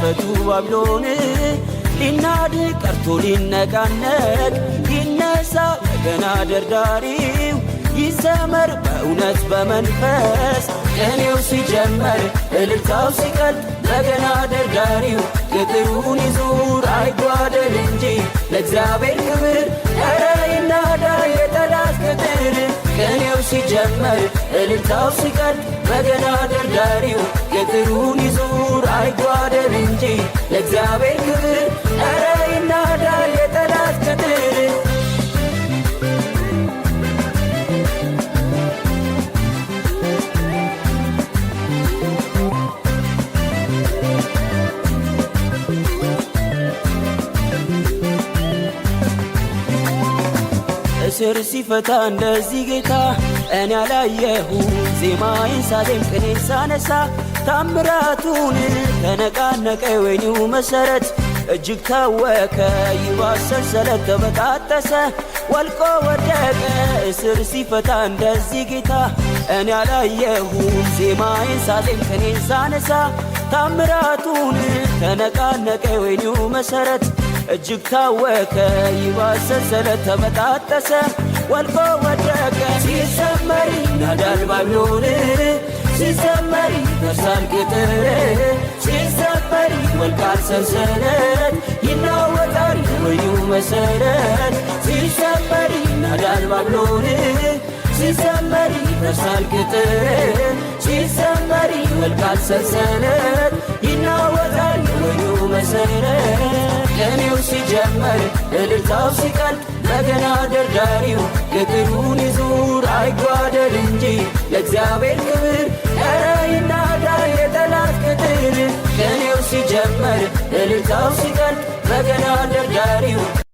ግዝፈቱ ባቢሎን ሊናድ ቀርቶ ሊነቃነቅ ይነሳ በገና ደርዳሪው ይዘመር በእውነት በመንፈስ ቅኔው ሲጀመር እልልታው ሲቀልጥ በገና ደርዳሪው ቅጥሩን ይዙር አይጓደል እንጂ ለእግዚአብሔር ክብር ኧረ ይናዳ የጠላት ቅጥር ቅኔው ሲጀመር እልልታው ሲቀልጥ በገና ደርዳሪው ቅጥሩን ይዙር አይጓደል እንጂ ለእግዚአብሔር ክብር ኧረ ይናዳ የጠላት ቅጥር እስር ሲፈታ እንደዚህ ጌታ እኔ ያላየሁ ዜማዬን ሳዜም ቅኔን ሳነሳ ታምራቱን ተነቃነቀ ወይኒው መሰረት እጅግ ታወከ ይባስ ሰንሰለት ተበጣጠሰ ወልቆ ወደቀ እስር ሲፈታ እንደዚህ ጌታ እኔ ያላየሁ ዜማዬን ሳዜም ቅኔን ሳነሳ ታምራቱን ተነቃነቀ ወይኒው መሰረት እጅግ ታወከ ይባስ ሰንሰለት ተበጣጠሰ ወልቆ ወደቀ ሲዘመር ይናዳል ባቢሎን ሲዘመር ይፈርሳል ቅጥር ሲዘመር ይወልቃል ሰንሰለት ይናወጣል ወይኒው መሰረት ሲዘመር ይናዳል ባቢሎን ሲዘመር ይፈርሳል ቅጥር ሲዘመር ይወልቃል ሰንሰለት ይናወጣል ወይኒው መሰረት ቅኔው ሲጀመር እልልታው ሲቀልጥ በገና ደርዳሪው ቅጥሩን ይዙር አይጓደል እንጂ ለእግዚአብሔር ክብር ኧረ ይናዳ የጠላት ቅጥር ቅኔው ሲጀመር እልልታው ሲቀልጥ በገና ደርዳሪው